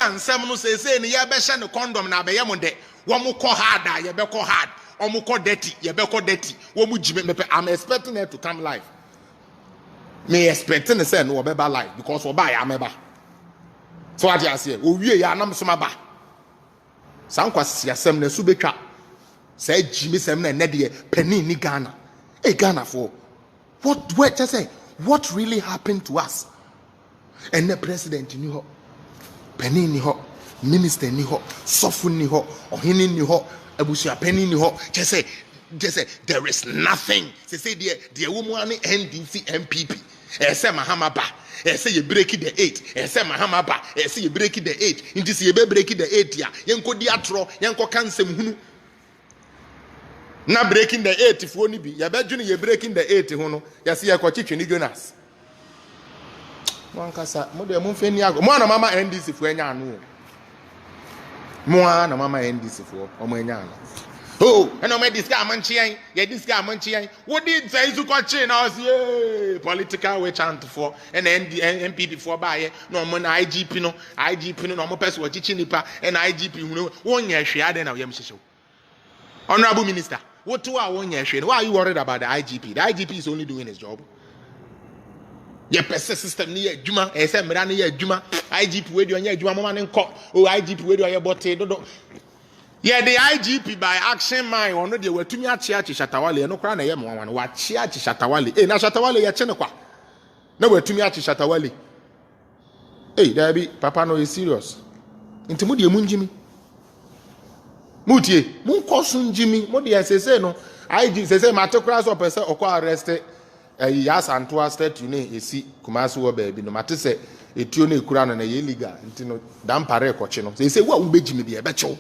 nsɛm no say ne yɛbɛhyɛ ne condom na abɛyɛ mo de wo mo kɔ hard a yɛbɛkɔ hard omo kɔ dirty yɛbɛkɔ dirty wo mu jime mepe. I'm expecting her to come live. Me expecting say no obeba live because oba ya meba. So what you say o wie ya nam so maba sankwa siasem na su betwa say jimi sem na de penny ni Ghana. Hey Ghana for what just say what really happened to us? And the president ni ho, penny ni ho, minister ni ho, sofu ni ho, ohini ni ho, abusia penny ni ho. Just say there is nothing. Say the woman NDC MPP. Say Mahama ba. Say you break the 8. Say Mahama ba. Say you break the 8. Inti say you break the 8 ya. Yenko diatro, yenko kansem hunu. Na breaking the 8 if only be. Ya bedjuni you breaking the 8 hono. Ya see ya kwa chichi ni Jonas. Mwankasa mode mumfeni ago. Mwana mama NDC fu enya anu. Mwana mama NDC fu omo enya anu. Oh, and I this guy manchian, yeah, this guy manchian. What did say to Coachin? I was political we chant for and MP before by no man IGP no more person was teaching nipa and IGP 1 year share then I am show. Honorable Minister, what 2 hours 1 year share? Why are you worried about the IGP? The IGP is only doing his job. Your person system near Juma, SM near Juma, IGP where you are Juma man and court, oh IGP where you are bote. Yeah, the IGP by action mine ono de watumi achiachi Shatawale no kra na ye mo wan wa chiachi Shatawale na Shatawale ye chene kwa na watumi achi Shatawale there be papa no is serious nti mu de munjimi mutie mun koso njimi mo de sese no IG sese matekra so pese okọ arrest yas Antoa State Uni esi Kumasi wo ba bi no matese etuo na ekura no na ye legal nti no dan pare ekoche no sese wo ubejimi de e be chew.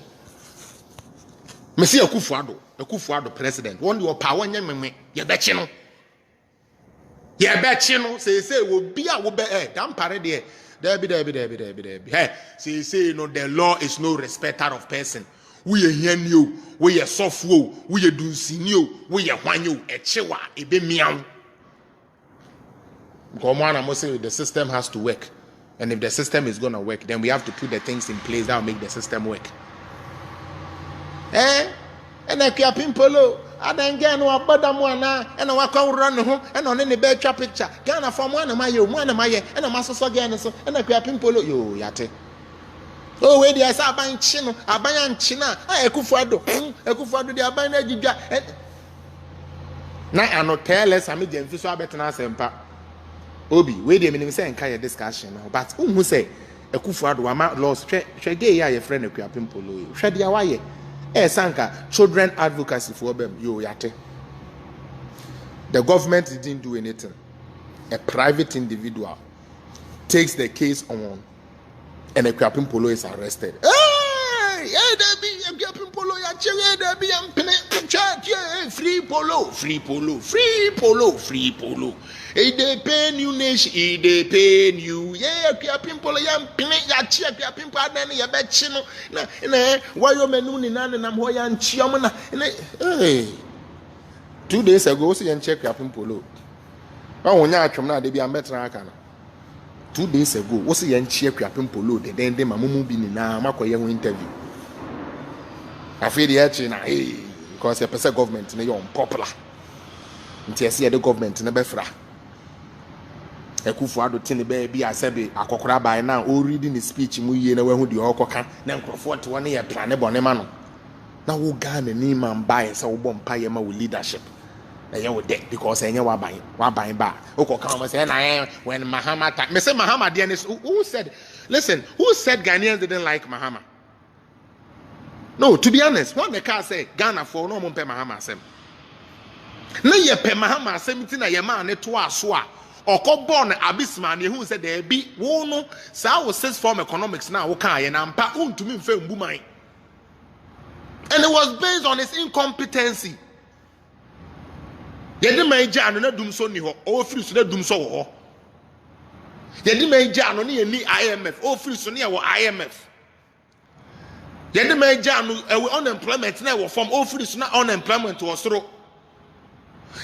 Mesi Akufo Addo president. One your power nyememe ye bechi no. Ye bechi no say wo bia wo be dan pare de there be. Hey, say no the law is no respecter of person. We ye hiani o, we ye soft o, we ye dunsini o, we ye hwanyo echewa ebe miaw. Because man say the system has to work. And if the system is going to work, then we have to put the things in place that will make the system work. And I keep pimpolo. I don't get no abadamuana, and I walk around home, and on any bed picture. Ghana from one of my, and a master again, and I keep pimpolo. Yo, yate. Oh, wait, I saw buying chino, I buy China, Akufo Addo, they are buying a giga. Now I not careless, I'm a so better than Sempa. Obi, wait a minute, say, and discussion, but who say, Akufo Addo, I'm out lost, shaggy, your friend, a pimpolo, shady away. Sanka, children advocacy for them, yo yate. The government didn't do anything. A private individual takes the case on, and a Kwapin Polo is arrested. Hey, there be a Kwapin Polo, there be a free polo. They pain you, nation, they pain you. Yeah, Kwapin Polo, yam pine, ya check Kwapin Pardon, ya betchino. Why you menuni nan and I'm Hoyan Chiamana? Hey, 2 days ago, see and check Kwapin Polo. Oh, when you're from now, they be a better. 2 days ago, what's the check Kwapin Polo? Then they mamu be in a Mako young interview. I feel the action, because the person government is unpopular. Until see the government in the Befra. Akufo Addo tini be asebe akokora by now o reading the speech mu yie na wahu de okoka na nkrofo to one ye plan bone ma no na wo Ghana ni man buy say wo bom paye ma wo leadership na ye wo de because enye wa ban ba okoka mo say na when Mahama me say Mahama de who said listen who said Ghanaians didn't like Mahama? No, to be honest, when the car say Ghana for no mo pe Mahama asem na ye pe Mahama asem ti na ye ma ne to aso a Oko born abisman who said there be wono sa wo six form economics now kan ye na mpa untumi mfe mbuman. And it was based on his incompetency. Yedi meja no na dum so ni ho o free so na dum so wo ho. Yedi meja no ne ni IMF o free so ne wo IMF. Yedi meja no unemployment na wo form o free so na unemployment wo soro.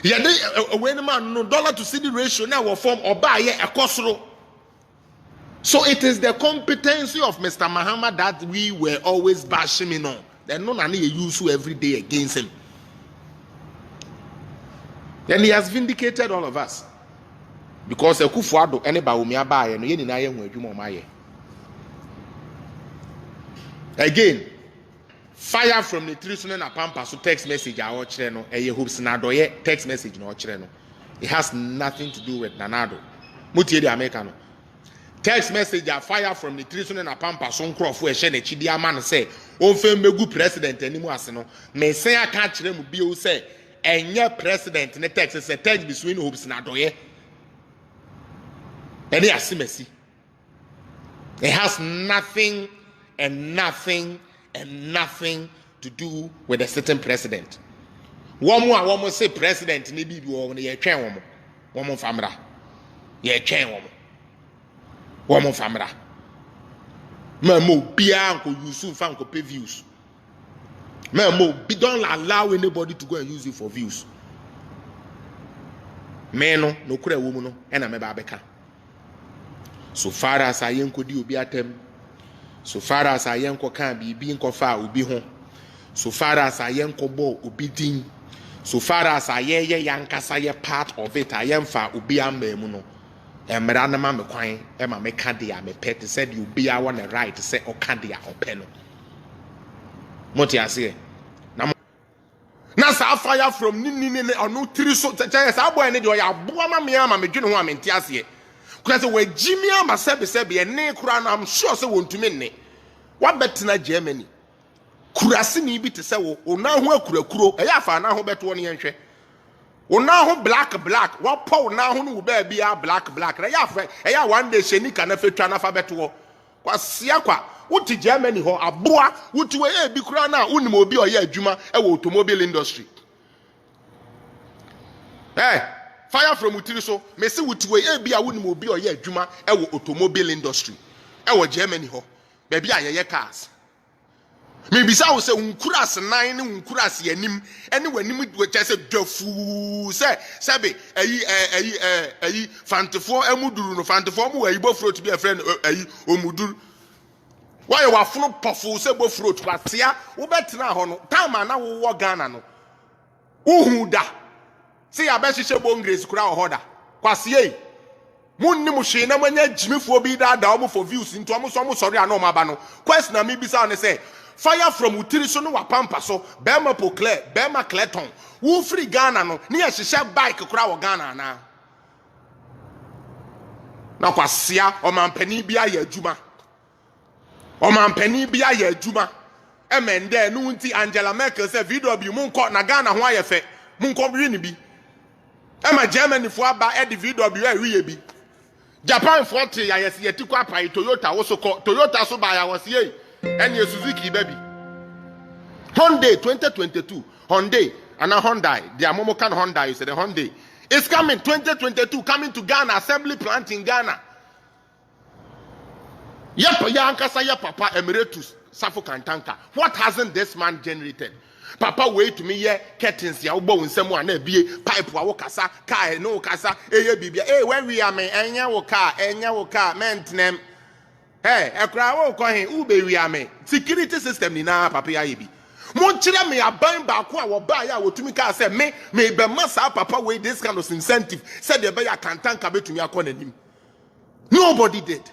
Yede when man no dollar to cedi ratio na wo form oba ye ekosoro. So it is the competency of Mr. Mahama that we were always bashing him on. There's no any use every day against him. Then he has vindicated all of us. Because Akufo Addo anybody umi abaye no ye ni na ye hu adwuma omaye. Again, fire from the Trisunen Apampa so text message a ochre no eye hopes na doye text message no ochre no. It has nothing to do with Nanado. Mutie di America no. Text message a fire from the Trisunen Apampa so nkrofo ehye na chidi ama no say onfe megu president animu ase no. Me say aka kire mu bio say enye president ne text say text between hopes na doye. Any asimesi. It has nothing and nothing and nothing to do with a certain president. One more say president ni bibi wo ne ye twen wo mo. Wo mo famra. Ye twen wo mo. Wo mo famra. Mamo bia anko Yusuf anko pay views. Mamo don't allow anybody to go and use it for views. Me no kura wo mu no e na me ba beka. So far as I yanko di obi atem, so far as I yanko kan bibi nko fa obi ho, so far as I yanko bo obi din, so far as I ye yankasa ye part of it, I am fa obi amemu no. Emra na ma me kwan, e ma me ka dia me pet said you be a one right to say o ka dia o pe no. Moti ase. Na sa fire from ni onu tiri so sa boy ne de o ya boa ma me ama me dwene ho amenti ase. Because we Jimmy ama sebi ne kura na I'm sure say wontumi ne. Wa betina Germany. Kurase ni bi te se wo na ho akurakuro e ya fa na ho beto ne yenhwe. Wo na ho black wa po na ho no ba bia black na ya fa e ya one day sheni ka na fetwa na fa beto. Kwa sia kwa wuti Germany ho aboa wuti we e bi kura na unim obi oye adwuma e wo automobile industry. Fire from Utiriso, me say with way e bia woni mo bi oye adwuma e wo automobile industry e wo Germany ho baby ayeye cars me bisa wo say unkuras nan ne unkuras yanim ene wanim we chese dwafu say be ayi fantefo amuduru no fantefo mo ayi bofro to be a friend ayi omuduru why wa funu pofo say bofro to atia wo betena ho no time na wo Ghana no uhu da. See a best shebo grace kura ohoda. Kwasiye. Munni mu hwe na manya jimifo bi da for views into amu so sorry ano maba no. Question na me bisa on say fire from Utiri so no wapampa so Bema Poclair, Bema Clayton. Wo free Ghana no ne hye bike kura wo Ghana na. Na kwasia o mampani bia ya adwuma. O mampani bia ya adwuma. Emende no nti Angela Merkel say VW mun ko na Ghana ho ayefe. Mun ko wi ni bi. Emma Germany for aba e VW wiye bi. Japan for te ya yesi yetikwa pai Toyota wo so ko Toyota so ba ya wose ye ene Suzuki baby. Hyundai 2022 Hyundai and a Hyundai the amomo kan Hyundai you say the Hyundai it's coming 2022 coming to Ghana assembly plant in Ghana. Yep ya ankasa ya papa Emiratus Safo Kantanka. What hasn't this man generated? Papa wait to me here curtains ya ubo nsemu ana bie pipe wa wokasa car no kasa eye bibia when we are me enya wo car maintenance ekra wo ko hin ube we are me security system ni na papa ya bi mo kire me aban ba ko a wo ba ya wotumi ka say me be masa papa wait this kind of incentive said the be ya kantanka betumi akọ nanim. Nobody did.